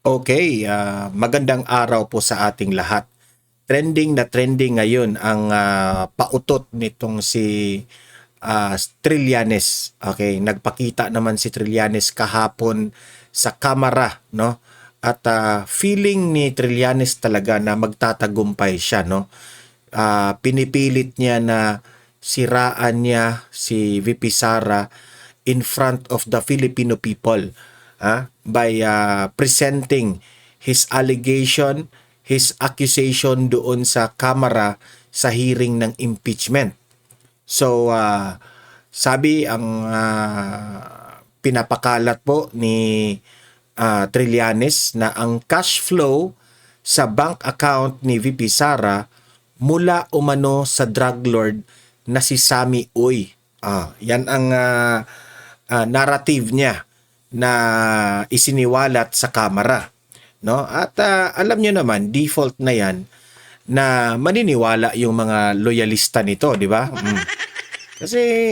Okay, magandang araw po sa ating lahat. Trending na trending ngayon ang pautot nitong si Trillanes. Okay, nagpakita naman si Trillanes kahapon sa kamera, no? At feeling ni Trillanes talaga na magtatagumpay siya, no? Pinipilit niya na siraan niya si VP Sara in front of the Filipino people by presenting his allegation, his accusation doon sa kamera sa hearing ng impeachment. So, sabi ang pinapakalat po ni Trillanes na ang cash flow sa bank account ni VP Sara mula umano sa drug lord na si Sammy Uy. Yan ang narrative niya na isiniwalat sa kamera, no? At alam niyo naman, default na yan na maniniwala yung mga loyalista nito, di ba? Kasi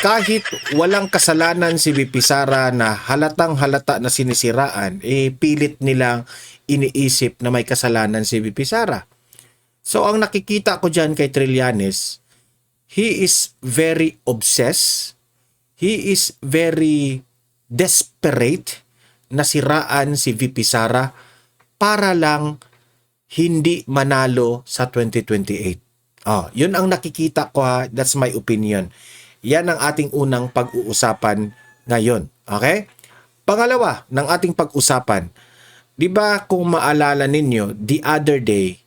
kahit walang kasalanan si VP Sara na halatang halata na sinisiraan, pilit nilang iniisip na may kasalanan si VP Sara. So ang nakikita ko dyan kay Trillanes, he is very obsessed, he is very desperate na siraan si VP Sara para lang hindi manalo sa 2028. Yun ang nakikita ko ha. That's my opinion. Yan ang ating unang pag-uusapan ngayon. Okay? Pangalawa ng ating pag-usapan, di ba kung maalala ninyo, the other day,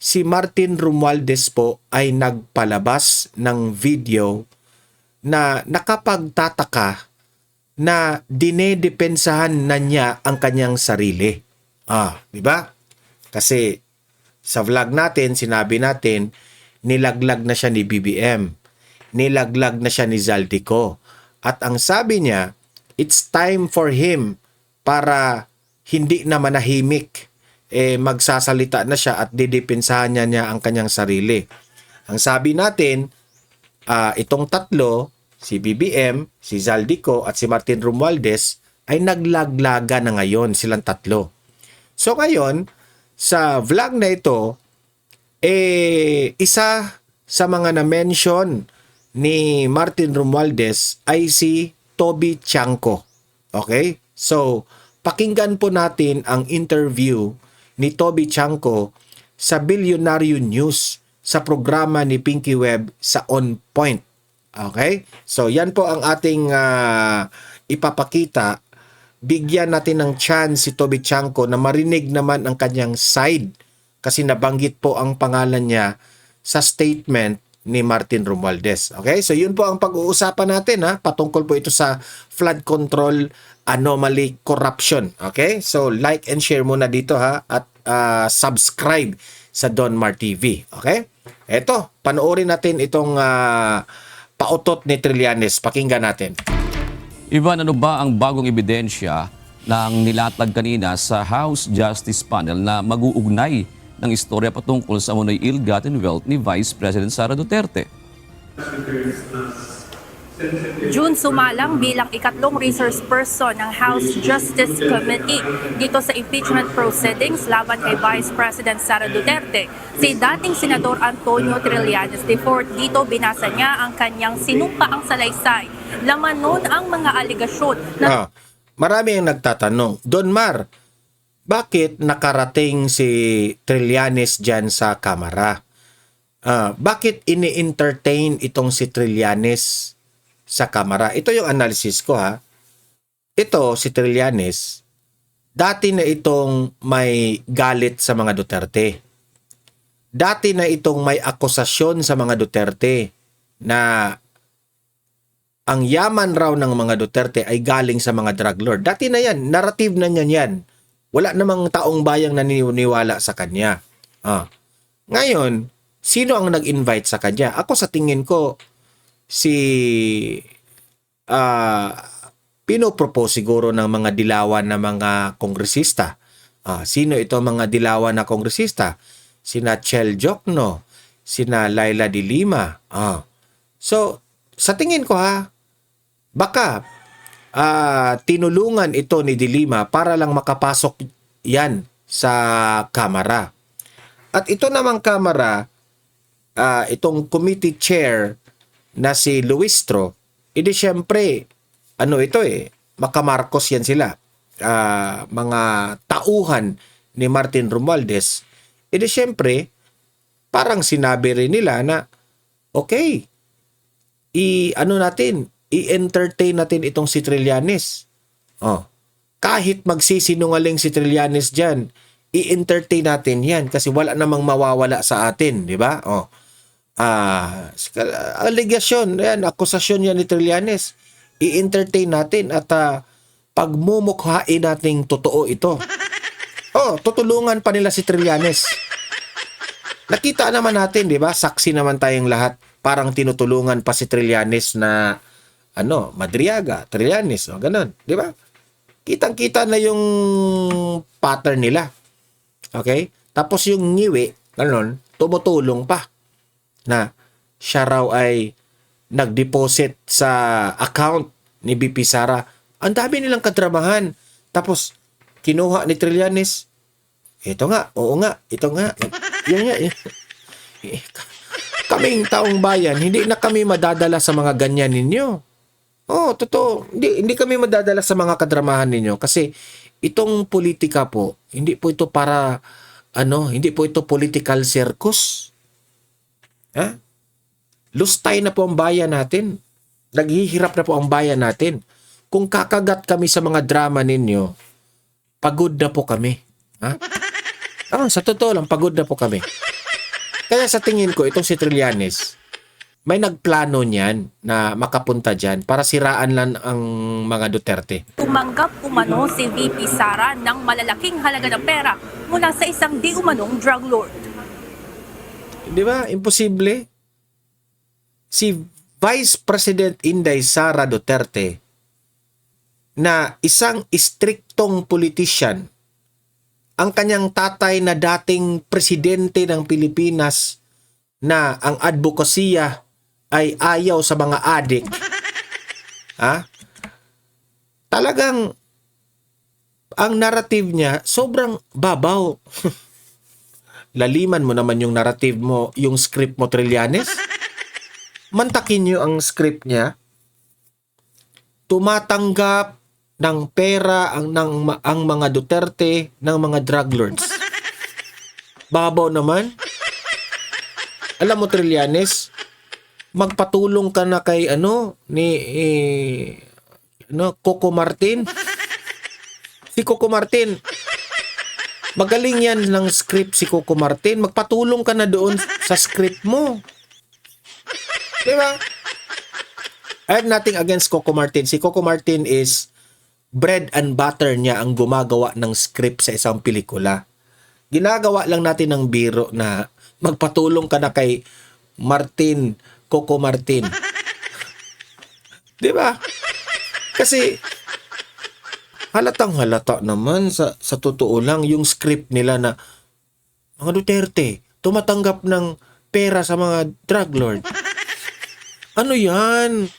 si Martin Romualdez po ay nagpalabas ng video na nakapagtataka na dinedepensahan na niya ang kanyang sarili. Di ba? Kasi sa vlog natin, sinabi natin, nilaglag na siya ni BBM. Nilaglag na siya ni Zaldico. At ang sabi niya, it's time for him para hindi na manahimik. Magsasalita na siya at didepensahan niya ang kanyang sarili. Ang sabi natin, itong tatlo, si BBM, si Zaldico at si Martin Romualdez ay naglaglaga na ngayon silang tatlo. So ngayon, sa vlog na ito, isa sa mga na-mention ni Martin Romualdez ay si Toby Chanco. Okay? So, pakinggan po natin ang interview ni Toby Chanco sa Bilyonaryo News sa programa ni Pinky Web sa On Point. Okay? So, yan po ang ating ipapakita. Bigyan natin ng chance si Toby Chanco na marinig naman ang kanyang side kasi nabanggit po ang pangalan niya sa statement ni Martin Romualdez. Okay? So, yun po ang pag-uusapan natin patungkol po ito sa flood control anomaly corruption. Okay? So, like and share muna dito at subscribe sa Don Mar TV. Okay? Eto, panoorin natin itong pautot ni Trillanes. Pakinggan natin. Ivan, ano ba ang bagong ebidensya ng nilatag kanina sa House Justice Panel na mag-uugnay ng istorya patungkol sa umunoy ill-gotten wealth ni Vice President Sara Duterte? June sumalang bilang ikatlong resource person ng House Justice Committee dito sa impeachment proceedings laban kay Vice President Sara Duterte. Si dating Senador Antonio Trillanes IV, dito binasa niya ang kanyang sinumpaang salaysay. Laman nun ang mga aligasyon na... Marami ang nagtatanong, Don Mar, bakit nakarating si Trillanes dyan sa kamera? Bakit ini-entertain itong si Trillanes sa kamera? Ito yung analysis ko Ito, si Trillanes, dati na itong may galit sa mga Duterte. Dati na itong may akusasyon sa mga Duterte na ang yaman raw ng mga Duterte ay galing sa mga drug lord. Dati na yan, narrative na niyan yan. Wala namang taong bayang naniniwala sa kanya. Ngayon, sino ang nag-invite sa kanya? Ako sa tingin ko, si pinopropose siguro ng mga dilawan na mga kongresista. Sino ito mga dilawan na kongresista? Sina Chel Jokno, sina Laila de Lima. So, sa tingin ko baka tinulungan ito ni De Lima para lang makapasok yan sa Kamara. At ito namang Kamara, itong committee chair na si Luistro, edi syempre, makamarcos yan sila. Mga tauhan ni Martin Romualdez. Edi syempre, parang sinabi rin nila na, okay, i-entertain natin itong si Trillanes. Kahit magsisinungaling si Trillanes dyan, i-entertain natin yan kasi wala namang mawawala sa atin, di ba? Allegation, yan, akusasyon yan ni Trillanes. I-entertain natin at pagmumukhain nating totoo ito. Tutulungan pa nila si Trillanes. Nakita naman natin, di ba? Saksi naman tayong lahat. Parang tinutulungan pa si Trillanes na Madriaga, Trillanes, ganun, di ba? Kitang-kita na yung pattern nila. Okay? Tapos yung ngiwi, ganun, tumutulong pa na siya raw ay nag-deposit sa account ni BP Sara. Ang dami nilang kadramahan. Tapos, kinuha ni Trillanes, ito nga, oo nga, ito nga. Yan nga. Kaming taong bayan, hindi na kami madadala sa mga ganyan ninyo. Totoo. Hindi kami madadala sa mga kadramahan ninyo kasi itong politika po, hindi po ito para, hindi po ito political circus. Lustay na po ang bayan natin. Naghihirap na po ang bayan natin. Kung kakagat kami sa mga drama ninyo, pagod na po kami. Sa totoo lang, pagod na po kami. Kaya sa tingin ko, itong si Trillanes, may nagplano niyan na makapunta dyan para siraan lang ang mga Duterte. Tumanggap umano si VP Sara ng malalaking halaga ng pera mula sa isang di umanong drug lord. Di ba? Imposible. Si Vice President Inday Sara Duterte na isang istriktong politician, ang kanyang tatay na dating presidente ng Pilipinas na ang advokasya ay ayaw sa mga adik. Talagang ang narrative niya sobrang babaw. Laliman mo naman yung narrative mo, yung script mo, Trillanes. Mantakin niyo ang script niya. Tumatanggap ng pera ang mga Duterte ng mga drug lords. Babaw naman. Alam mo, Trillanes, magpatulong ka na kay Coco Martin. Si Coco Martin, magaling yan ng script si Coco Martin. Magpatulong ka na doon sa script mo. Di ba? I have nothing against Coco Martin. Si Coco Martin is bread and butter niya ang gumagawa ng script sa isang pelikula. Ginagawa lang natin ng biro na magpatulong ka na kay Coco Martin. Di ba? Kasi halatang halata naman sa totoo lang yung script nila na mga Duterte tumatanggap ng pera sa mga drug lord. Ano yan?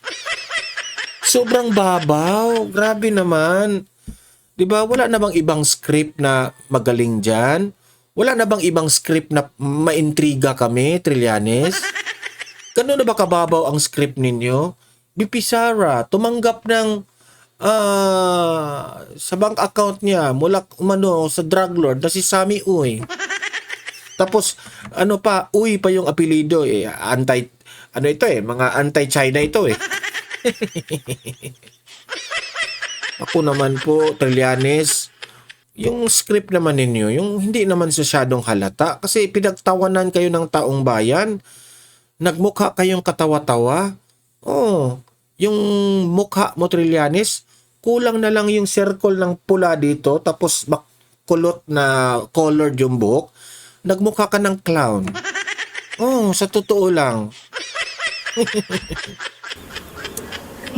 Sobrang babaw. Grabe naman. Diba? Wala na bang ibang script na magaling dyan? Wala na bang ibang script na maintriga kami, Trillanes? Gano'n na ba kababaw ang script ninyo? BP Sara, tumanggap ng sa bank account niya mula sa drug lord na si Sammy Uy. Tapos, Uy pa yung apelido eh. Mga anti-China ito eh. Ako naman po, Trillanes, yung script naman ninyo, yung hindi naman masyadong halata kasi pinagtawanan kayo ng taong bayan, nagmukha kayong katawa-tawa. Yung mukha mo, Trillanes, kulang na lang yung circle ng pula dito tapos makulot na colored yung buhok, nagmukha ka ng clown. Sa totoo lang.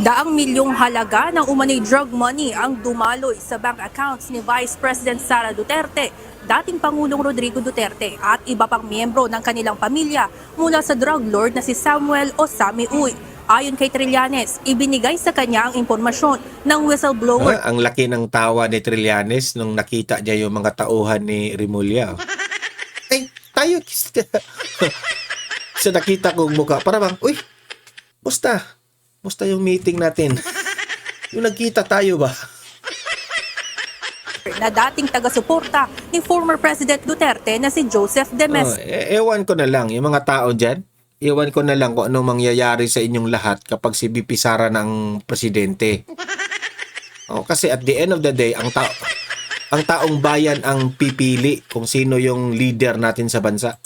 Daang milyong halaga ng umano'y drug money ang dumaloy sa bank accounts ni Vice President Sara Duterte, dating Pangulong Rodrigo Duterte at iba pang miyembro ng kanilang pamilya mula sa drug lord na si Samuel o Sammy Uy. Ayon kay Trillanes, ibinigay sa kanya ang impormasyon ng whistleblower Ang laki ng tawa ni Trillanes nung nakita niya yung mga tauhan ni Remulla. Ay, tayo. Sa nakita kong mukha, para bang, uy, musta? Musta yung meeting natin? Yung nagkita tayo ba? na dating taga-suporta ni former President Duterte na si Joseph De Mesa. Ewan ko na lang, yung mga tao dyan, ewan ko na lang kung anong mangyayari sa inyong lahat kapag si VP Sara ng presidente. Kasi at the end of the day, ang taong bayan ang pipili kung sino yung leader natin sa bansa.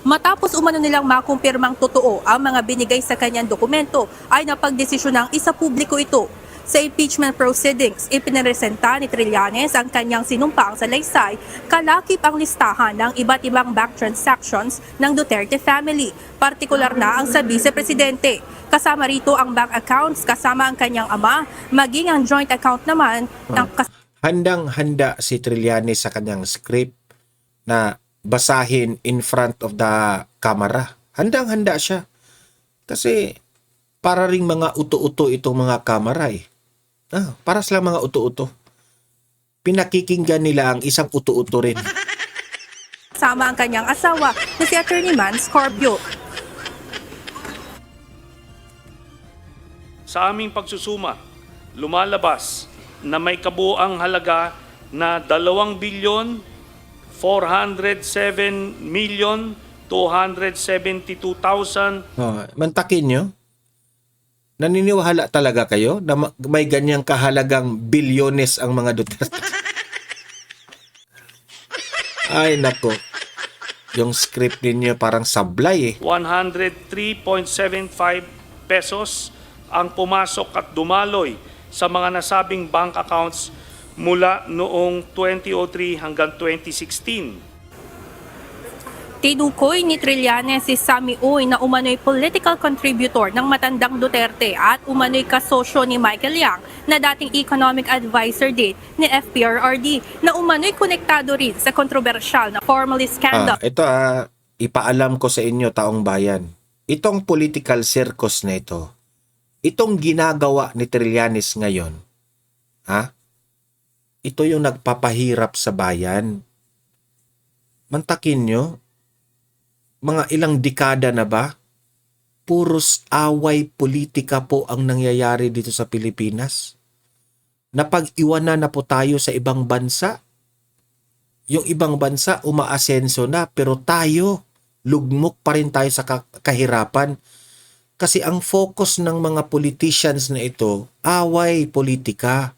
Matapos umano nilang makumpirmang totoo ang mga binigay sa kanyang dokumento, ay napagdesisyon ng isa publiko ito. Sa impeachment proceedings, ipiniresenta ni Trillanes ang kanyang sinumpaang salaysay, kalakip ang listahan ng iba't ibang bank transactions ng Duterte family, partikular na ang sa vice-presidente. Kasama rito ang bank accounts kasama ang kanyang ama, maging ang joint account naman ng Handang-handa si Trillanes sa kanyang script na basahin in front of the camera. Handang-handa siya. Kasi para ring mga uto-uto itong mga kamera eh. Para silang mga uto-uto. Pinakikinggan nila ang isang uto-uto rin. kasama ang kanyang asawa na si Attorney Man Scorpio. Sa aming pagsusuma, lumalabas na may kabuuang halaga na 2,407,272,000. Mantakin nyo? Naniniwala talaga kayo na may ganyang kahalagang bilyones ang mga Duterte? Ay nako. Yung script ninyo parang sablay eh. 103.75 pesos ang pumasok at dumaloy sa mga nasabing bank accounts mula noong 2003 hanggang 2016. Tinukoy ni Trillanes si Sammy Uy na umano'y political contributor ng matandang Duterte at umano'y kasosyo ni Michael Yang na dating economic advisor din ni FPRRD na umano'y konektado rin sa kontrobersyal na formalist scandal. Ito ipaalam ko sa inyo taong bayan. Itong political circus na ito, itong ginagawa ni Trillanes ngayon, ito yung nagpapahirap sa bayan. Mantakin nyo, mga ilang dekada na ba, puros away politika po ang nangyayari dito sa Pilipinas. Napag-iwanan na po tayo sa ibang bansa. Yung ibang bansa umaasenso na, pero tayo, lugmok pa rin tayo sa kahirapan. Kasi ang focus ng mga politicians na ito, away politika.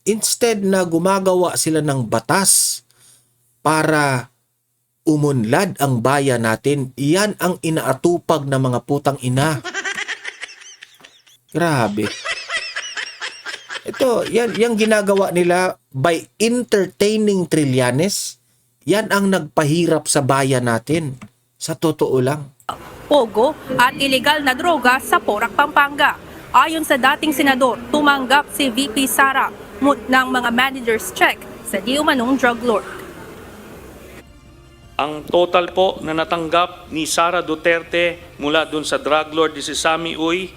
Instead na gumagawa sila ng batas para umunlad ang bayan natin, iyan ang inaatupag ng mga putang ina. Grabe. Ito, yan ginagawa nila by entertaining Trillanes. Yan ang nagpahirap sa bayan natin. Sa totoo lang. Pogo at illegal na droga sa Porac, Pampanga. Ayon sa dating senador, tumanggap si VP Sara ng mga manager's check sa di umanong drug lord. Ang total po na natanggap ni Sara Duterte mula dun sa drug lord ni si Sammy Uy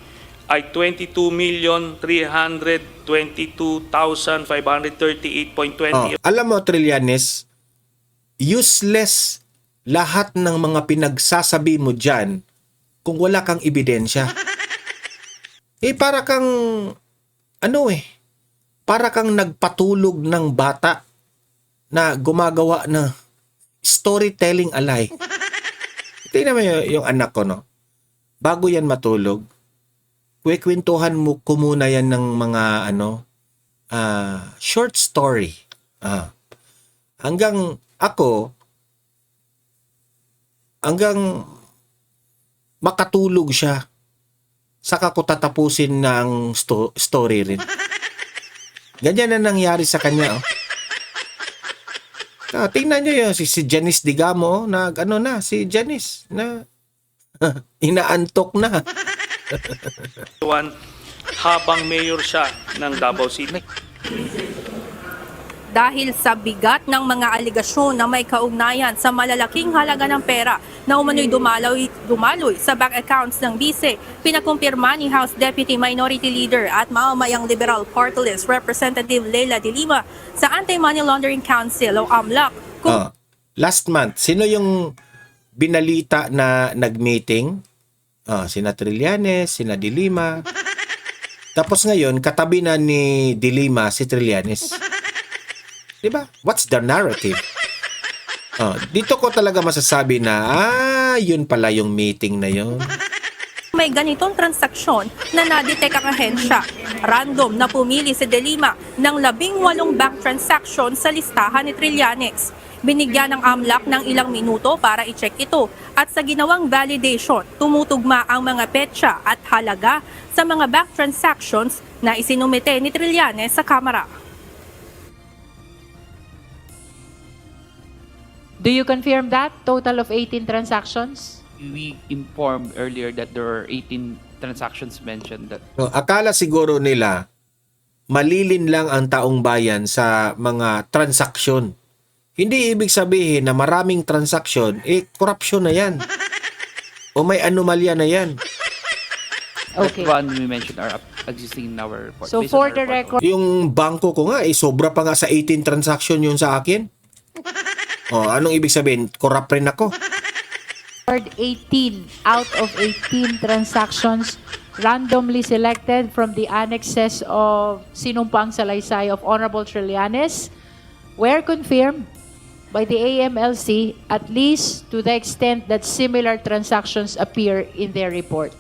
ay 22,322,538.20. Alam mo, Trillanes, useless lahat ng mga pinagsasabi mo dyan kung wala kang ebidensya. Para kang, para kang nagpatulog ng bata na gumagawa na storytelling alay. Tingnan mo yung anak ko, no? Bago yan matulog, kwekwentuhan mo ko muna yan ng mga, short story. Hanggang makatulog siya. Saka ko tatapusin ng story rin. Ganyan na nangyari sa kanya. Tingnan nyo yun, si Janice Digamo, si Janice, na inaantok na. Habang mayor siya ng Davao City. Dahil sa bigat ng mga aligasyon na may kaugnayan sa malalaking halaga ng pera na umano'y dumaloy sa bank accounts ng bise. Pinakumpirma ni House Deputy Minority Leader at mamamayang Liberal Party List Representative Leila de Lima sa Anti-Money Laundering Council o AMLAC. Last month, sino yung binalita na nag-meeting? Sina Trillanes, sina de Lima. Tapos ngayon, katabi na ni de Lima si Trillanes. Diba? What's the narrative? Dito ko talaga masasabi na, yun pala yung meeting na yun. May ganitong transaksyon na nadetect ang ahensya. Random na pumili si de Lima ng 18 bank transaction sa listahan ni Trillanes. Binigyan ng AMLAC ng ilang minuto para i-check ito at sa ginawang validation, tumutugma ang mga petsa at halaga sa mga bank transactions na isinumite ni Trillanes sa Kamara. Do you confirm that? Total of 18 transactions? We informed earlier that there are 18 transactions mentioned that No, akala siguro nila malilin lang ang taong bayan sa mga transaksyon. Hindi ibig sabihin na maraming transaksyon, corruption na yan. O may anomalya na yan. Okay. that one we mentioned are existing in our report. So Based for on the our report. record, Yung bangko ko nga, sobra pa nga sa 18 transaction yun sa akin. Anong ibig sabihin? Corrupt rin ako. 18 out of 18 transactions randomly selected from the annexes of Sinumpang Salaysay of Honorable Trillanes were confirmed by the AMLC at least to the extent that similar transactions appear in their report.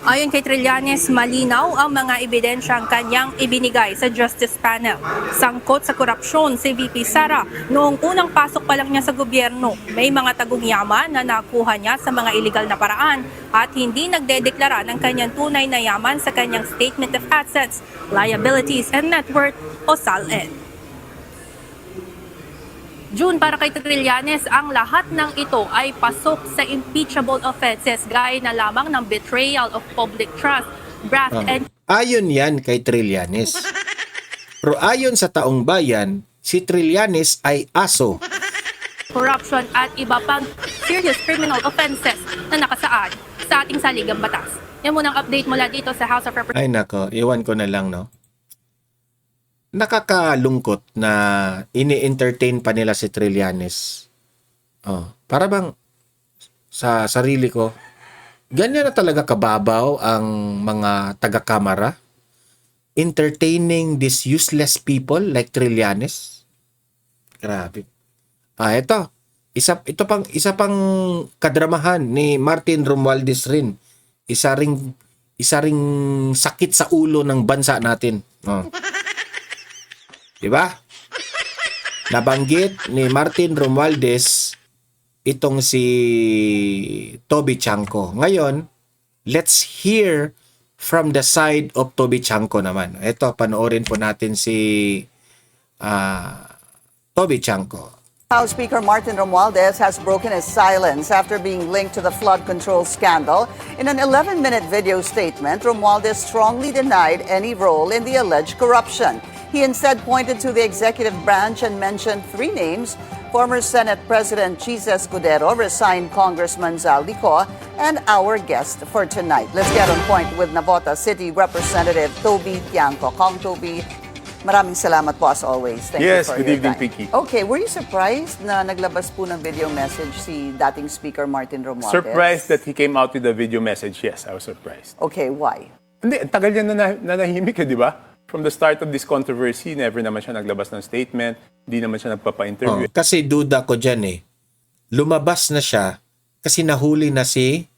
Ayon kay Trillanes, malinaw ang mga ebidensyang kanyang ibinigay sa Justice Panel. Sangkot sa korupsyon si VP Sara noong unang pasok pa lang niya sa gobyerno. May mga tagong yaman na nakuha niya sa mga iligal na paraan at hindi nagdedeklara ng kanyang tunay na yaman sa kanyang Statement of Assets, Liabilities and Net Worth o SALN. June, para kay Trillanes, ang lahat ng ito ay pasok sa impeachable offenses gaya na lamang ng betrayal of public trust, graft and Ayon yan kay Trillanes. Pero ayon sa taong bayan, si Trillanes ay aso. corruption at iba pang serious criminal offenses na nakasaad sa ating saligang batas. Yan muna ang update mula dito sa House of Representatives. Ay nako, iwan ko na lang, no? Nakakalungkot na ini-entertain pa nila si Trillanes. Para bang sa sarili ko, ganyan na talaga kababaw ang mga taga-kamara? Entertaining these useless people like Trillanes? Grabe. Ito. Isa pang kadramahan ni Martin Romualdez rin. Isa ring sakit sa ulo ng bansa natin. Diba? Nabanggit ni Martin Romualdez itong si Toby Chanco. Ngayon, let's hear from the side of Toby Chanco naman. Ito, panoorin po natin si Toby Chanco. House Speaker Martin Romualdez has broken his silence after being linked to the flood control scandal. In an 11-minute video statement, Romualdez strongly denied any role in the alleged corruption. He instead pointed to the executive branch and mentioned three names: former Senate President Chis Escudero, resigned Congressman Zaldico, and our guest for tonight. Let's get on point with Navota City Representative Toby Tiangco. Kong Toby, maraming salamat po as always. Thank you Yes, for good your evening, time. Pinky. Okay, were you surprised na naglabas po ng video message si dating Speaker Martin Romualdez? Surprised that he came out with a video message. Yes, I was surprised. Okay, why? Hindi, ang tagal niya nanahimik, di ba? From the start of this controversy, never naman siya naglabas ng statement, hindi naman siya nagpapa-interview. Kasi duda ko dyan lumabas na siya kasi nahuli na si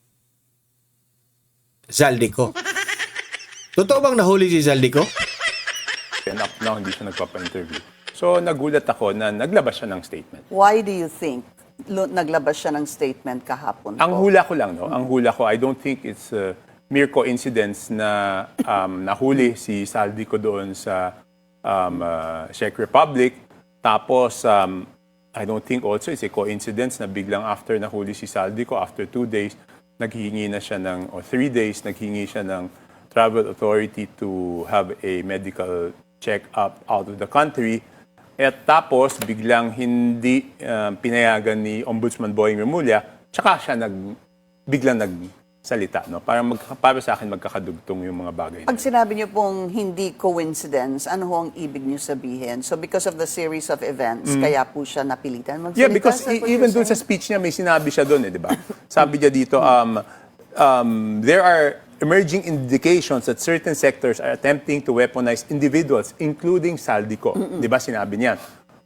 Zaldico. Totoo bang nahuli si Zaldico? And up now, hindi siya nagpapa-interview. So, nagulat ako na naglabas siya ng statement. Why do you think naglabas siya ng statement kahapon Ang po? hula ko lang, no? Ang hula ko, I don't think it's mere coincidence na nahuli si Zaldico doon sa Czech Republic. Tapos, I don't think also it's a coincidence na biglang after nahuli si Zaldico, after 2 days, naghihingi na siya ng, or 3 days, naghihingi siya ng travel authority to have a medical check-up out of the country. At tapos, biglang hindi pinayagan ni Ombudsman Boying Remulla tsaka siya biglang nagsalita. No? Para sa akin, magkakadugtong yung mga bagay. Pag sinabi niyo pong hindi coincidence, ano ho ang ibig niyo sabihin? So because of the series of events, kaya po siya napilitan magsalita? Yeah, because Is that what even you're doon sa saying? speech niya, may sinabi siya doon, di ba? Sabi niya dito, there are emerging indications that certain sectors are attempting to weaponize individuals, including Saldico. Di ba sinabi niya?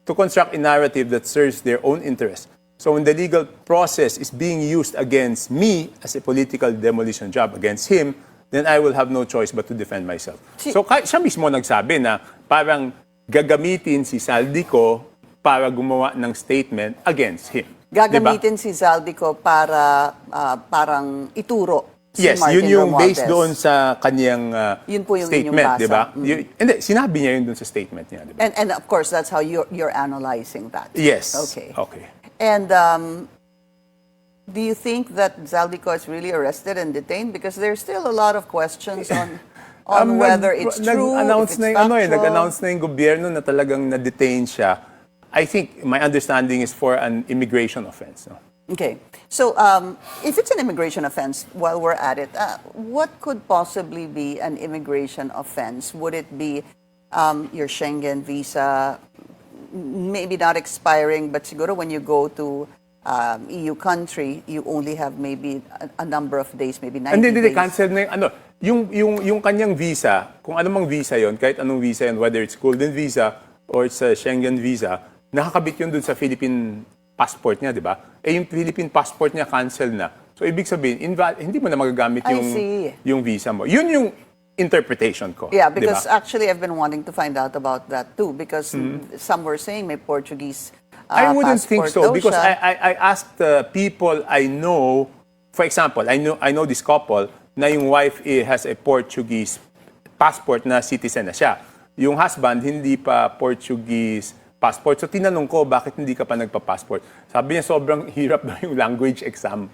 To construct a narrative that serves their own interests. So when the legal process is being used against me as a political demolition job against him, then I will have no choice but to defend myself. So siya mismo nagsabi na parang gagamitin si Saldico para gumawa ng statement against him. Gagamitin si Zaldico para parang ituro si Yes, Martin yun yung Romualdez. based doon sa kanyang Yun po yung inyong statement, basa. di ba? Hindi, sinabi niya yun doon sa statement niya, di ba? And of course, that's how you're analyzing that. Yes. Okay. Okay. And do you think that Zaldico is really arrested and detained? Because there's still a lot of questions on whether it's true, if it's factual. Nag-announce na yung gobyerno na talagang na-detain siya. I think my understanding is for an immigration offense. No? Okay. So if it's an immigration offense, while we're at it, what could possibly be an immigration offense? Would it be your Schengen visa, maybe not expiring, but siguro when you go to EU country, you only have maybe a number of days, maybe 90 Hindi, days. cancel na yung kanyang visa, kung anumang visa yon, kahit anong visa yon, whether it's Golden Visa or it's a Schengen visa, nakakabit yun dun sa Philippine passport niya, di ba? Yung Philippine passport niya cancel na. So, ibig sabihin, hindi mo na magagamit I see. yung visa mo. Yun yung interpretation ko. Yeah, di ba? because actually I've been wanting to find out about that too, because some were saying may Portuguese I wouldn't think passport so daw because siya. I asked people I know, for example, I know this couple na yung wife has a Portuguese passport na citizen na siya. Yung husband hindi pa Portuguese passport. So tinanong ko, bakit hindi ka pa nagpa-passport? Sabi niya, sobrang hirap daw yung language exam.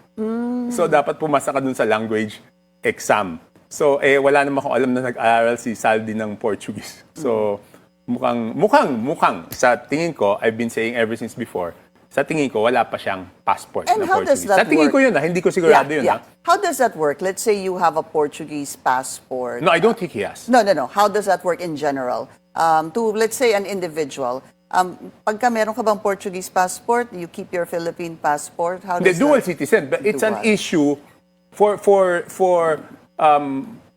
So dapat pumasa ka dun sa language exam. So wala naman akong alam na nag-aaral si Saldi ng Portuguese. So mukhang sa tingin ko, I've been saying ever since before, sa tingin ko wala pa siyang passport And na how does Portuguese. that Sa tingin work? ko yun, hindi ko sigurado yun. Ha? How does that work? Let's say you have a Portuguese passport. No, I don't think he has. No. How does that work in general? Let's say an individual. Pagka meron ka bang Portuguese passport, you keep your Philippine passport. How The does dual that? citizen, but it's an Dual. issue for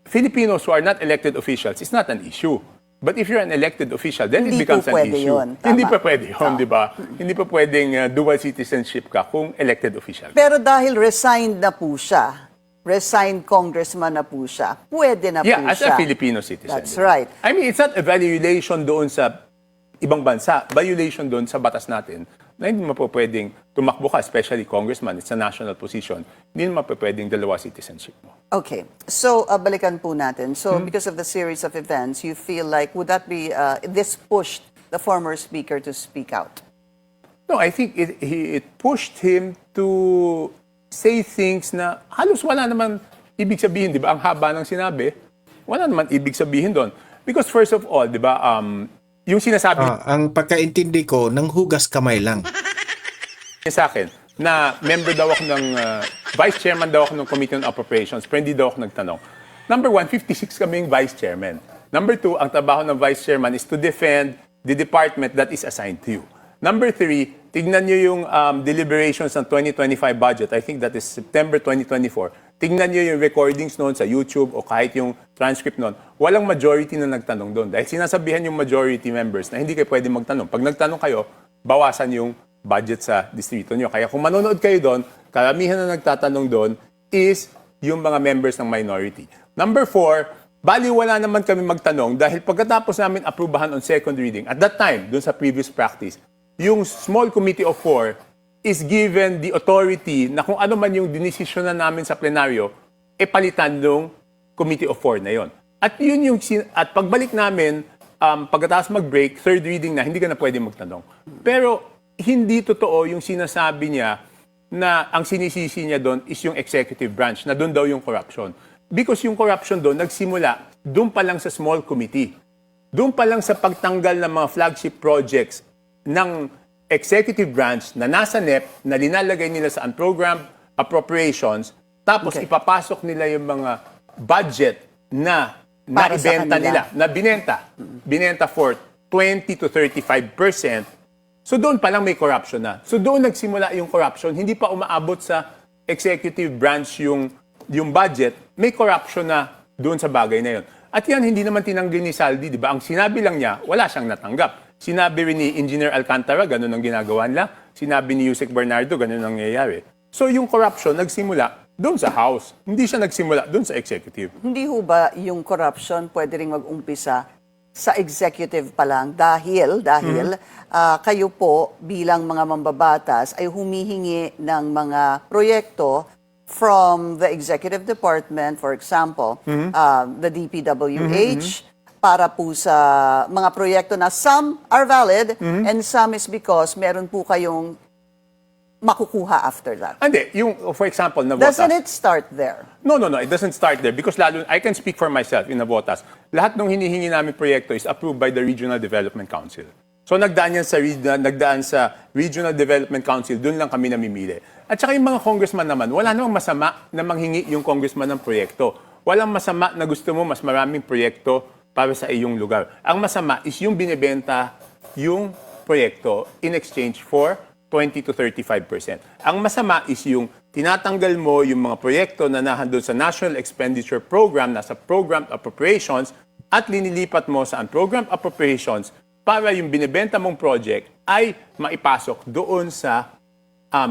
Filipinos who are not elected officials. It's not an issue. But if you're an elected official, then Hindi it becomes po an pwede issue. yun. Hindi Tama. pa pwede yun, di ba? Hindi pa pwedeng dual citizenship ka kung elected official. Pero dahil resigned na po siya, resigned congressman na po siya, pwede na Yeah, po as siya. a Filipino citizen. That's di ba? right. I mean, it's not a violation doon sa ibang bansa. Violation doon sa batas natin na hindi mo po pwedeng tumakbo ka, especially congressman. It's a national position. Hindi mo po pwedeng dalawa citizenship mo. Okay. So, balikan po natin. So, because of the series of events, you feel like, would that be, this pushed the former speaker to speak out? No, I think it pushed him to say things na halos wala naman ibig sabihin, di ba? Ang haba ng sinabi, wala naman ibig sabihin doon. Because first of all, di ba, yung sinasabi Ang pagkaintindi ko, nang hugas kamay lang. niya sa akin, na member daw ako ng, vice chairman daw ako ng Committee on Appropriations, pero hindi daw ako nagtanong. Number one, 56 kaming vice chairman. Number two, ang trabaho ng vice chairman is to defend the department that is assigned to you. Number three, tignan nyo yung deliberations ng 2025 budget. I think that is September 2024. Tignan nyo yung recordings noon sa YouTube o kahit yung transcript noon. Walang majority na nagtanong doon. Dahil sinasabihan yung majority members na hindi kayo pwede magtanong. Pag nagtanong kayo, bawasan yung budget sa distrito nyo. Kaya kung manonood kayo doon, karamihan na nagtatanong doon is yung mga members ng minority. Number four, bali wala naman kami magtanong dahil pagkatapos namin aprubahan on second reading, at that time, doon sa previous practice, yung small committee of four is given the authority na kung ano man yung dinesisyon na namin sa plenaryo, palitan ng committee of four na yon. At yun yung at pagbalik namin, pagkatapos mag-break, third reading na, hindi ka na pwede magtanong. Pero hindi totoo yung sinasabi niya na ang sinisisi niya doon is yung executive branch, na doon daw yung corruption. Because yung corruption doon, nagsimula doon pa lang sa small committee. Doon pa lang sa pagtanggal ng mga flagship projects ng executive branch na nasa NEP, na linalagay nila sa unprogrammed appropriations, tapos Okay. ipapasok nila yung mga budget na Para sa naibenta kanila. nila, na binenta for 20 to 35%. So doon pa lang may corruption na. So doon nagsimula yung corruption, hindi pa umaabot sa executive branch yung budget, may corruption na doon sa bagay na yun. At yan, hindi naman tinanggi ni Saldi, di ba? Ang sinabi lang niya, wala siyang natanggap. Sinabi rin ni Engineer Alcantara, ganun ang ginagawa nila. Sinabi ni Yusek Bernardo, ganun ang nangyayari. So yung corruption nagsimula doon sa House. Hindi siya nagsimula doon sa executive. Hindi ho ba yung corruption pwede ring mag-umpisa sa executive pa lang dahil kayo po bilang mga mambabatas ay humihingi ng mga proyekto from the executive department, for example, the DPWH, para po sa mga proyekto na some are valid and some is because meron po kayong makukuha after that. Hindi, yung, for example, Navotas. Doesn't it start there? No, it doesn't start there because lalo, I can speak for myself in Navotas. Lahat ng hinihingi namin proyekto is approved by the Regional Development Council. So nagdaan sa Regional Development Council, doon lang kami namimili. At saka yung mga congressman naman, wala namang masama na manghingi yung congressman ng proyekto. Walang masama na gusto mo mas maraming proyekto para sa iyong lugar. Ang masama is yung binibenta yung proyekto in exchange for 20 to 35%. Ang masama is yung tinatanggal mo yung mga proyekto na nahandun sa National Expenditure Program, nasa Program Appropriations, at linilipat mo sa Program Appropriations para yung binibenta mong project ay maipasok doon sa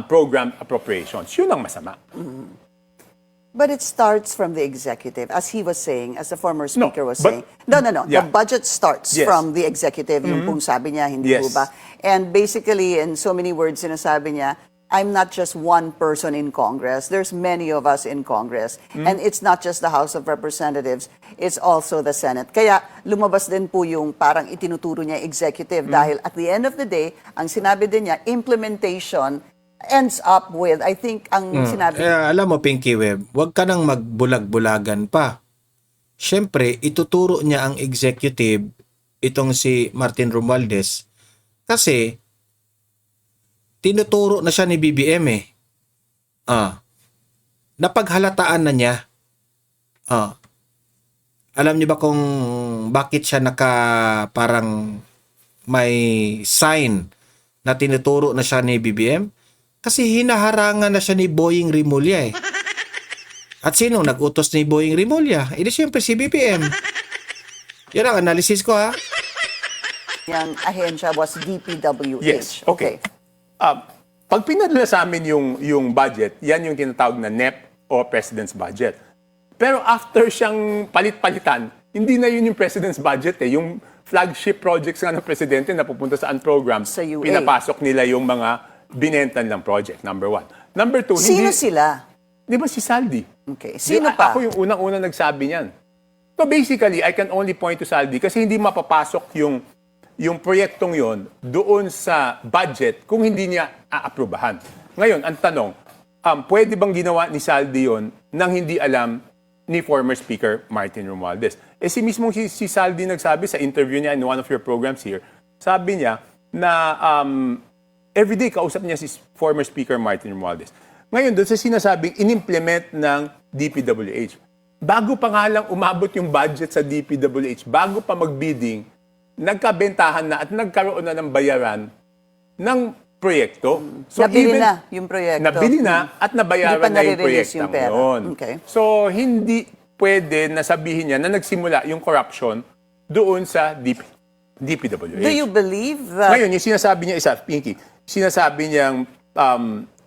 Program Appropriations. Yun ang masama. But it starts from the executive, as he was saying, as the former speaker was but- saying. No. Yeah. The budget starts Yes. from the executive, yung pong sabi niya, hindi Yes. po ba? And basically, in so many words, sinasabi niya, I'm not just one person in Congress. There's many of us in Congress. And it's not just the House of Representatives, it's also the Senate. Kaya lumabas din po yung parang itinuturo niya executive dahil at the end of the day, ang sinabi din niya, implementation ends up with, I think, ang sinabi Alam mo, Pinky Web, huwag ka nang magbulag-bulagan pa. Siyempre, ituturo niya ang executive, itong si Martin Romualdez, kasi tinuturo na siya ni BBM eh. Napaghalataan na niya. Alam niyo ba kung bakit siya parang may sign na tinuturo na siya ni BBM? Kasi hinaharangan na siya ni Boying Rimulya eh. At sino nag-utos ni Boying Rimulya? Hindi siyempre si BBM. Yan ang analysis ko ha. yung ahensya was DPWH. Yes, okay. Pag pinadala sa amin yung budget, yan yung tinatawag na NEP o President's Budget. Pero after siyang palit-palitan, hindi na yun yung President's Budget eh. Yung flagship projects nga ng Presidente na pupunta sa program, Sa UA. pinapasok nila yung mga binenta nilang project, number one. Number two, Sino sila? Di ba si Saldi? Okay. Sino pa? Ako yung unang-unang nagsabi niyan. So basically, I can only point to Saldi kasi hindi mapapasok yung proyektong yon doon sa budget kung hindi niya aaprubahan. Ngayon, ang tanong, pwede bang ginawa ni Saldi yon nang hindi alam ni former Speaker Martin Romualdez? Si mismong si Saldi nagsabi sa interview niya in one of your programs here, sabi niya na everyday kausap niya si former Speaker Martin Romualdez. Ngayon, doon sa sinasabing inimplement ng DPWH, bago pa nga lang umabot yung budget sa DPWH, bago pa mag-bidding, nagkabentahan na at nagkaroon na ng bayaran ng proyekto. So Nabili na yung proyekto. Nabili na at nabayaran Hindi pa na yung nare-release proyektong yung pera. yun. Okay. So, hindi pwede na sabihin niya na nagsimula yung corruption doon sa DPWH. Do you believe that... Ngayon, yung sinasabi niya isa, Pinky, sinasabi niyang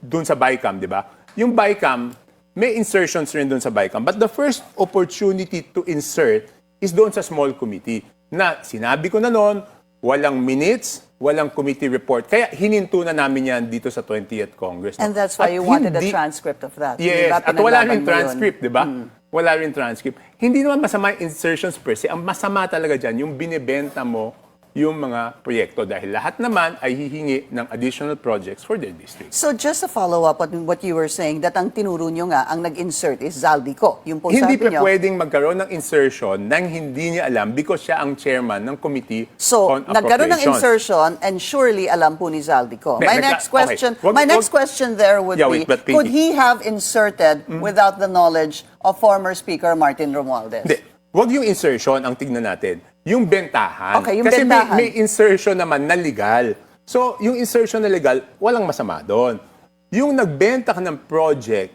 doon sa BICAM, di ba? Yung BICAM, may insertions rin doon sa BICAM. But the first opportunity to insert is doon sa small committee na sinabi ko na noon, walang minutes, walang committee report. Kaya hininto na namin yan dito sa 20th Congress. No? And that's why you wanted a transcript of that. Yes, Diba? at wala Pinaglaban rin mo transcript, yun. di ba? Wala rin transcript. Hindi naman masama yung insertions per se. Ang masama talaga dyan, yung binibenta mo yung mga proyekto dahil lahat naman ay hihingi ng additional projects for their district. So just a follow-up on what you were saying, that ang tinuro nyo nga, ang nag-insert is Zaldico. Yung po Hindi sabi pa nyo. pwedeng magkaroon ng insertion nang hindi niya alam because siya ang chairman ng Committee So, on nagkaroon ng Appropriations. insertion and surely alam po ni Zaldico. My next question, okay. my next question there would Yeah, be, wait, but could Pinky. he have inserted without the knowledge of former Speaker Martin Romualdez? Hindi. Huwag yung insertion ang tignan natin. Yung bentahan. Okay, yung Kasi bentahan. may insertion naman na legal. So, yung insertion na legal, walang masama doon. Yung nagbenta ka ng project,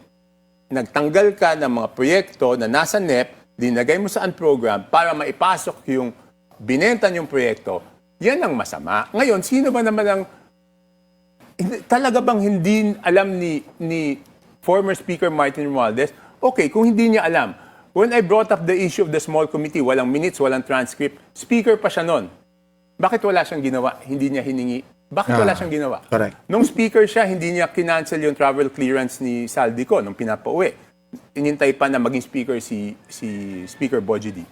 nagtanggal ka ng mga proyekto na nasa NEP, dinagay mo sa program para maipasok yung binenta yung proyekto, yan ang masama. Ngayon, sino ba naman ang talaga bang hindi alam ni former Speaker Martin Romualdez? Okay, kung hindi niya alam, when I brought up the issue of the small committee, walang minutes, walang transcript, speaker pa siya nun. Bakit wala siyang ginawa? Hindi niya hiningi. Bakit wala siyang ginawa? Correct. Nung speaker siya, hindi niya kinancel yung travel clearance ni Saldico nung pinapauwi. Inintay pa na maging speaker si Speaker Bojidi.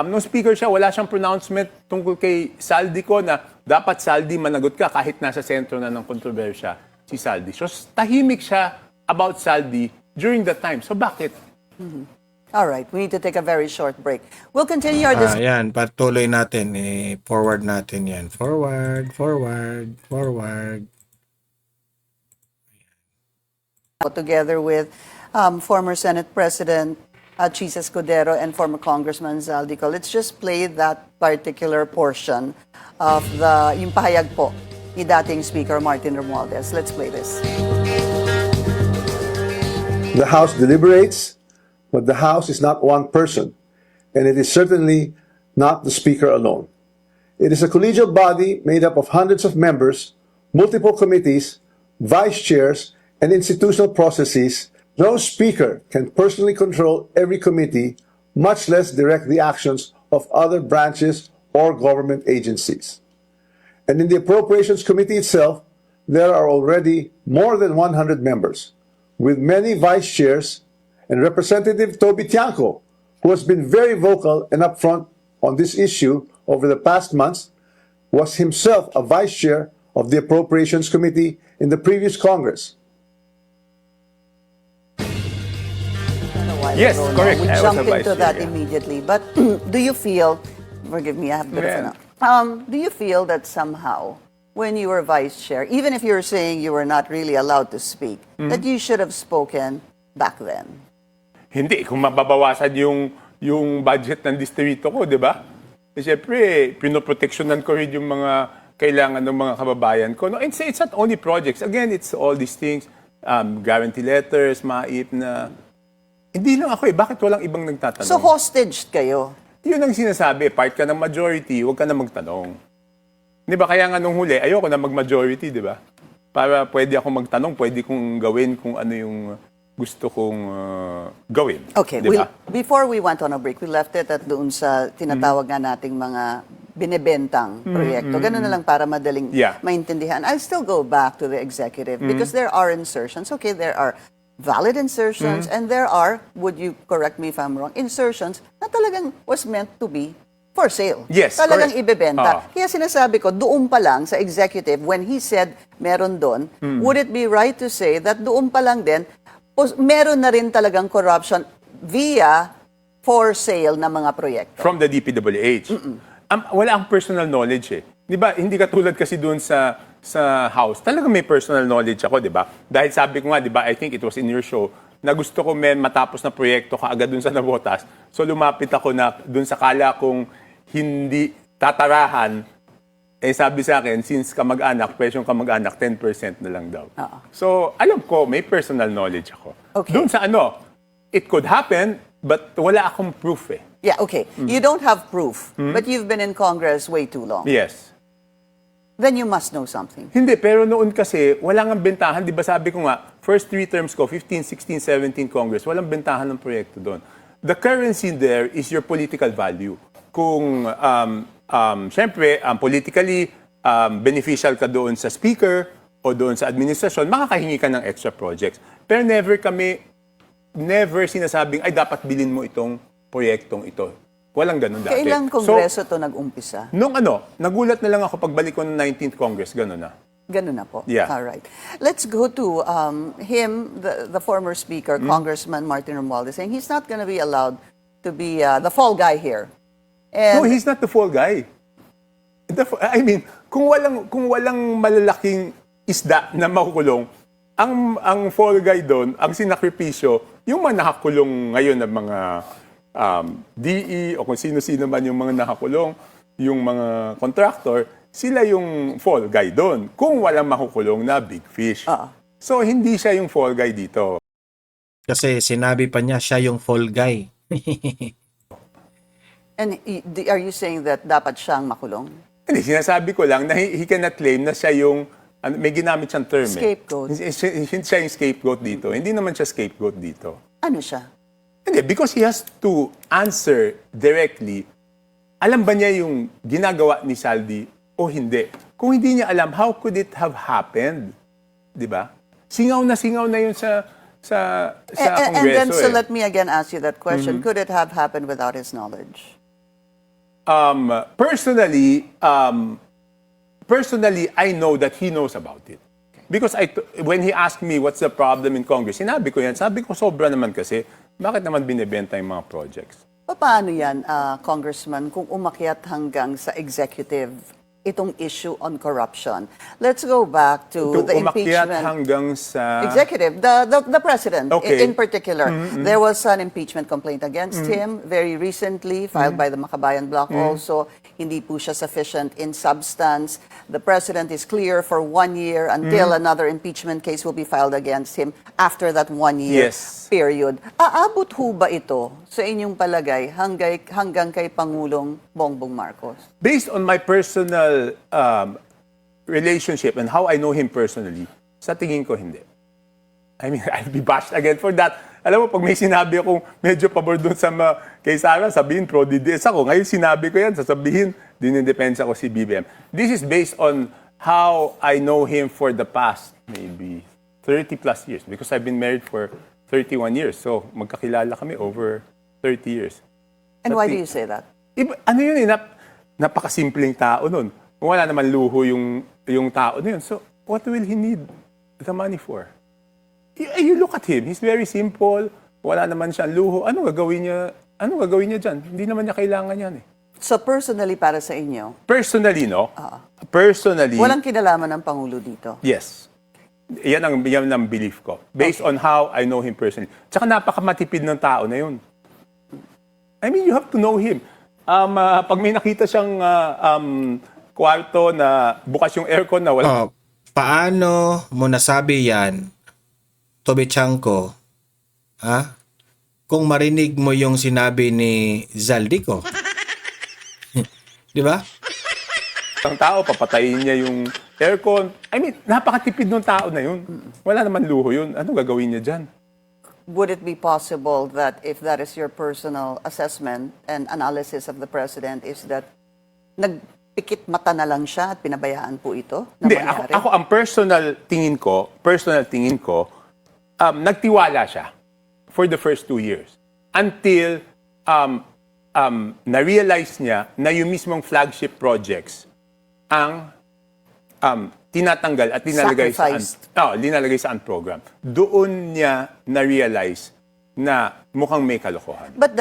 Nung speaker siya, wala siyang pronouncement tungkol kay Saldico na dapat Saldi managot ka kahit nasa sentro na ng kontrobersya si Saldi. So tahimik siya about Saldi during that time. So bakit? All right, we need to take a very short break. We'll continue our discussion. Yan, patuloy natin. Forward natin yan. Forward. Together with former Senate President Chis Escudero and former Congressman Zaldico. Let's just play that particular portion of yung pahayag po ni dating Speaker Martin Romualdez. Let's play this. The House deliberates, but the House is not one person, and it is certainly not the Speaker alone. It is a collegial body made up of hundreds of members, multiple committees, vice chairs, and institutional processes. No Speaker can personally control every committee, much less direct the actions of other branches or government agencies. And in the Appropriations Committee itself, there are already more than 100 members, with many vice chairs, and Representative Toby Tiangco, who has been very vocal and upfront on this issue over the past months, was himself a vice chair of the Appropriations Committee in the previous Congress. Yes, ago, no? correct. We I was jump a vice into chair, that yeah. immediately. But do you feel, forgive me, I have a bit of do you feel that somehow, when you were vice chair, even if you were saying you were not really allowed to speak, that you should have spoken back then? Hindi, kung mababawasan yung budget ng distrito ko, di ba? Siyempre, pinoproteksyonan ko rin yung mga kailangan ng mga kababayan ko. No, it's not only projects. Again, it's all these things, guarantee letters, MAIP na... Hindi lang ako Bakit walang ibang nagtatanong? So hostage kayo? Yun ang sinasabi, part ka ng majority, huwag ka na magtanong. Di ba? Kaya nga nung huli, ayoko na mag-majority, di ba? Para pwede ako magtanong, pwede kong gawin kung ano yung gusto kong gawin. Okay, di ba? before we went on a break, we left it at doon sa tinatawag nga nating mga binebentang proyekto. Ganun na lang para madaling maintindihan. I'll still go back to the executive because there are insertions. Okay, there are valid insertions and there are, would you correct me if I'm wrong, insertions na talagang was meant to be for sale. Yes, talagang correct. ibebenta. Kaya sinasabi ko, doon pa lang sa executive, when he said meron doon, would it be right to say that doon pa lang din, meron na rin talagang corruption via for sale na mga proyekto? From the DPWH. Wala akong personal knowledge Di ba, hindi katulad kasi doon sa House. Talagang may personal knowledge ako, di ba? Dahil sabi ko nga, di ba, I think it was in your show, na gusto ko matapos na proyekto kaagad doon sa nabotas. So lumapit ako na doon sa kala kong hindi tatarahan, sabi sa akin, since kamag-anak, presyong kamag-anak, 10% na lang daw. So, alam ko, may personal knowledge ako. Okay. Doon sa it could happen, but wala akong proof Yeah, okay. You don't have proof, but you've been in Congress way too long. Yes. Then you must know something. Hindi, pero noon kasi, walang ang bentahan. Di ba sabi ko nga, first 3 terms ko, 15, 16, 17 Congress, walang bentahan ng proyekto doon. The currency there is your political value. Kung, syempre, politically beneficial ka doon sa speaker o doon sa administrasyon, makakahingi ka ng extra projects. Pero never sinasabing, ay, dapat bilhin mo itong proyektong ito. Walang ganun dati. Kailang kongreso to nag-umpisa? Nung nagulat na lang ako pagbalik ko ng 19th Congress, ganun na. Ganun na po. Yeah. All right. Let's go to him, the former speaker, Congressman Martin Romualdez, saying he's not going to be allowed to be the fall guy here. And No, he's not the fall guy. I mean, kung walang malalaking isda na makukulong, ang fall guy doon, ang sinakripisyo, yung mga nakakulong ngayon ng mga DE o kung sino-sino man yung mga nakakulong, yung mga contractor, sila yung fall guy doon. Kung walang makukulong na big fish. So, hindi siya yung fall guy dito. Kasi sinabi pa niya siya yung fall guy. And are you saying that dapat siyang makulong? Hindi, sinasabi ko lang na he cannot claim na siya yung, may ginamit siyang term. Scapegoat. Hindi siya yung scapegoat dito. Hindi naman siya scapegoat dito. Ano siya? Hindi, because he has to answer directly, alam ba niya yung ginagawa ni Saldi o hindi? Kung hindi niya alam, how could it have happened? Di ba? Singaw na yun sa Kongreso. And then, so let me again ask you that question. Could it have happened without his knowledge? Personally, I know that he knows about it. Because when he asked me what's the problem in Congress, sinabi ko yan. Sabi ko, sobra naman kasi, bakit naman binibenta yung mga projects? Paano yan, Congressman, kung umakyat hanggang sa executive itong issue on corruption? Let's go back to the umakyat impeachment. hanggang sa... Executive, the president Okay. in particular. There was an impeachment complaint against him very recently, filed by the Makabayan Bloc also. Hindi po siya sufficient in substance. The president is clear for 1 year until another impeachment case will be filed against him after that 1 year Yes. period. Aabot ho ba ito sa inyong palagay hanggang kay Pangulong Bongbong Marcos? Based on my personal relationship and how I know him personally, sa tingin ko hindi. I mean, I'll be bashed again for that. Alam mo, pag may sinabi akong medyo pabor doon kay Sara, sabihin pro-DDS ako. Ngayon sinabi ko yan, sasabihin, dinidepensa ko si BBM. This is based on how I know him for the past maybe 30 plus years because I've been married for 31 years. So, magkakilala kami over 30 years. And why do you say that? Ano yun napakasimpleng tao nun. Wala naman luho yung tao na yun. So, what will he need the money for? You look at him, he's very simple, wala naman siyang luho. Ano gagawin niya dyan? Hindi naman niya kailangan yan eh. So personally para sa inyo, Personally, no? Personally, walang kinalaman ng Pangulo dito? yes. Yan ang belief ko. Based on how I know him personally. Tsaka napakamatipid ng tao na yun. I mean, you have to know him. Pag may nakita siyang kwarto na bukas yung aircon na wala. Paano mo nasabi yan, Toby Chanko, kung marinig mo yung sinabi ni Zaldico? Di ba? Ang tao, papatayin niya yung aircon. I mean, napakatipid ng tao na yun. Wala naman luho yun. Ano gagawin niya dyan? Would it be possible that if that is your personal assessment and analysis of the president is that nagpikit mata na lang siya at pinabayaan po ito na Hindi, mangyari? ako ang personal tingin ko, nagtiwala siya for the first 2 years until na-realize niya na yung mismong flagship projects ang tinatanggal at linalagay sa program. Doon niya na-realize na mukhang may kalokohan. But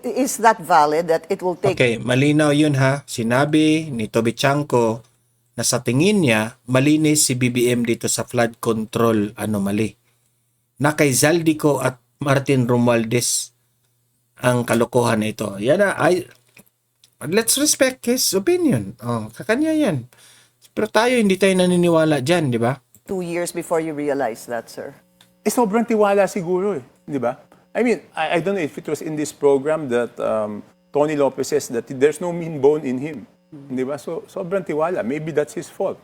is that valid that it will take... Okay, malinaw yun ha. Sinabi ni Toby Chanko na sa tingin niya, malinis si BBM dito sa flood control anomaly. Na kay Zaldico at Martin Romualdez ang kalokohan na ito. Yan na, let's respect his opinion. Kakanya yan. Pero tayo, hindi tayo naniniwala dyan, di ba? 2 years before you realize that, sir? Sobrang tiwala siguro di ba? I mean, I don't know if it was in this program that Tony Lopez says that there's no mean bone in him. Di ba? So, sobrang tiwala. Maybe that's his fault.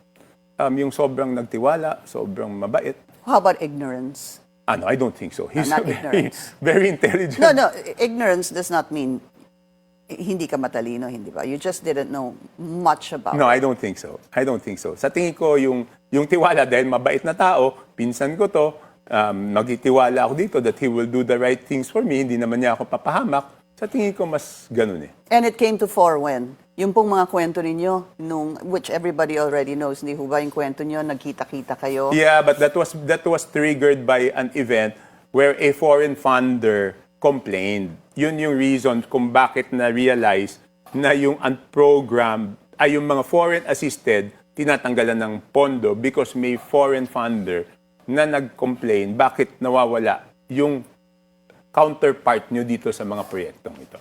Yung sobrang nagtiwala, sobrang mabait. How about ignorance? No, I don't think so. He's Not very, ignorance. very intelligent. No, ignorance does not mean hindi ka matalino, hindi ba? You just didn't know much about No, it. I don't think so. Sa tingin ko, yung tiwala, dahil mabait na tao, pinsan ko to, magtitiwala ako dito that he will do the right things for me, hindi naman niya ako papahamak, Sa tingin ko mas ganun eh. And it came to fore when? Yung pong mga kwento ninyo, which everybody already knows, hindi ho ba yung kwento nyo, nagkita-kita kayo? Yeah, but that was triggered by an event where a foreign funder complained. Yun yung reason kung bakit na-realize na yung unprogrammed, ay yung mga foreign assisted, tinatanggalan ng pondo because may foreign funder na nag-complain bakit nawawala yung counterpart nyo dito sa mga proyektong ito.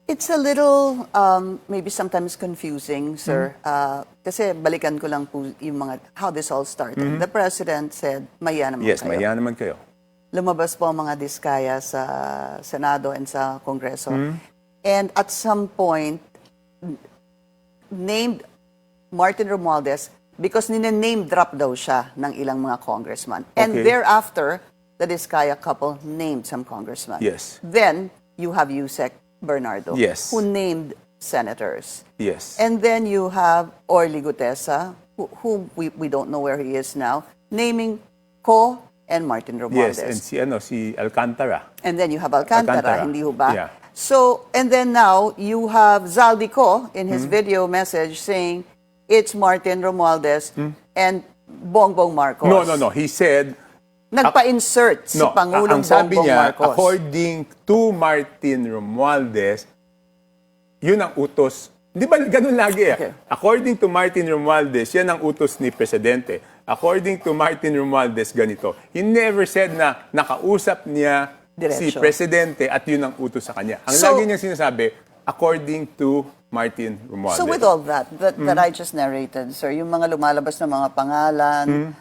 It's a little, maybe sometimes confusing, sir. Kasi balikan ko lang po yung how this all started. The President said, maya naman Yes, kayo. maya naman kayo. Lumabas po ang mga diskaya sa Senado and sa Kongreso. And at some point, named Martin Romualdez because name drop daw siya ng ilang mga congressman. And Okay. thereafter, the Diskaya couple named some congressmen. Yes. Then, you have Yusek Bernardo, Yes. who named senators. Yes. And then you have Orly Gutesa, who we don't know where he is now, naming Ko and Martin Yes, Romualdez. and si Alcantara. And then you have Alcantara, hindi ho ba? Yeah. So, and then now, you have Zaldico in his video message saying, it's Martin Romualdez and Bongbong Marcos. No. He said, Nagpa-insert si Pangulong ang sabi Bongbong niya, Marcos. according to Martin Romualdez, yun ang utos. Di ba ganun lagi eh? Okay. According to Martin Romualdez, yan ang utos ni Presidente. According to Martin Romualdez, ganito. He never said na nakausap niya si Diretso. Presidente at yun ang utos sa kanya. Ang So- lagi niya sinasabi, according to Martin Romualdez. So with all that I just narrated, sir, yung mga lumalabas na mga pangalan,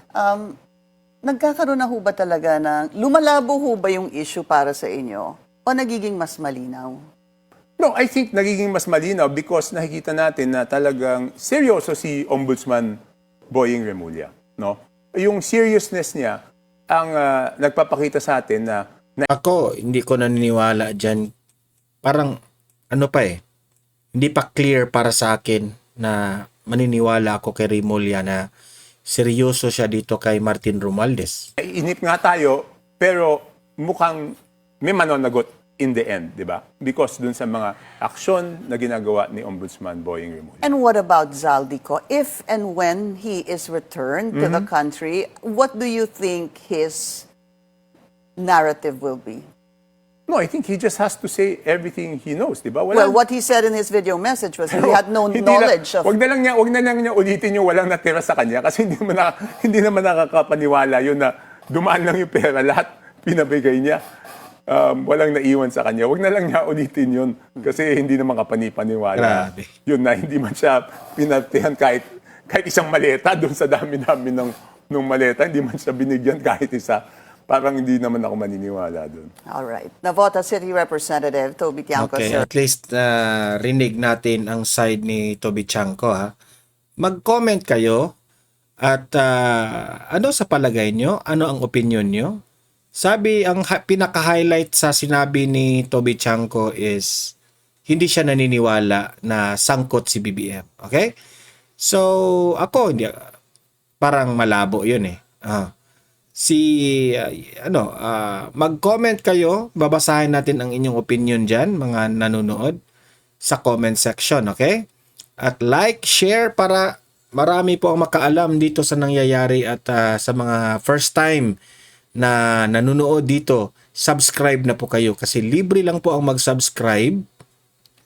nagkakaroon na ho ba talaga ng, lumalabo ho ba yung issue para sa inyo? O nagiging mas malinaw? No, I think nagiging mas malinaw because nakikita natin na talagang seryoso si Ombudsman Boying Remulla. No? Yung seriousness niya ang nagpapakita sa atin na Ako, hindi ko naniniwala dyan. Parang, ano pa eh, hindi pa clear para sa akin na maniniwala ako kay Remulla na seryoso siya dito kay Martin Romualdez. inip nga tayo pero mukhang may mananagot in the end, di ba? Because dun sa mga aksyon na ginagawa ni Ombudsman Boying Remulla. And what about Zaldico? If and when he is returned to the country, what do you think his narrative will be? No, I think he just has to say everything he knows, di ba? Well, what he said in his video message was he had no knowledge of... Wag na lang niya ulitin yung walang natira sa kanya kasi hindi naman nakakapaniwala yun na dumaan lang yung pera, lahat pinabigay niya. Walang naiwan sa kanya. Wag na lang niya ulitin yun kasi hindi naman kapanipaniwala. Grabe. Yun na hindi man siya pinatihan kahit isang maleta doon sa dami-dami ng maleta, hindi man siya binigyan kahit isa. Parang hindi naman ako maniniwala doon. All right. Navota City Representative Toby Tiangco, Okay, sir. at least rinig natin ang side ni Toby Tiangco, ha. Mag-comment kayo at ano sa palagay nyo? Ano ang opinion nyo? Sabi, ang pinaka-highlight sa sinabi ni Toby Tiangco is hindi siya naniniwala na sangkot si BBM. Okay? So, ako, hindi, parang malabo yun eh. Mag-comment kayo, babasahin natin ang inyong opinion dyan, mga nanonood, sa comment section, okay? At like, share para marami po ang makaalam dito sa nangyayari at sa mga first time na nanonood dito, subscribe na po kayo kasi libre lang po ang mag-subscribe,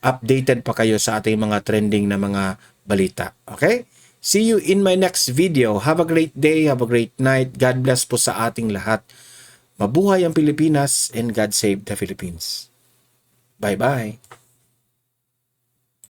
updated pa kayo sa ating mga trending na mga balita, okay? See you in my next video. Have a great day, have a great night. God bless po sa ating lahat. Mabuhay ang Pilipinas and God save the Philippines. Bye-bye.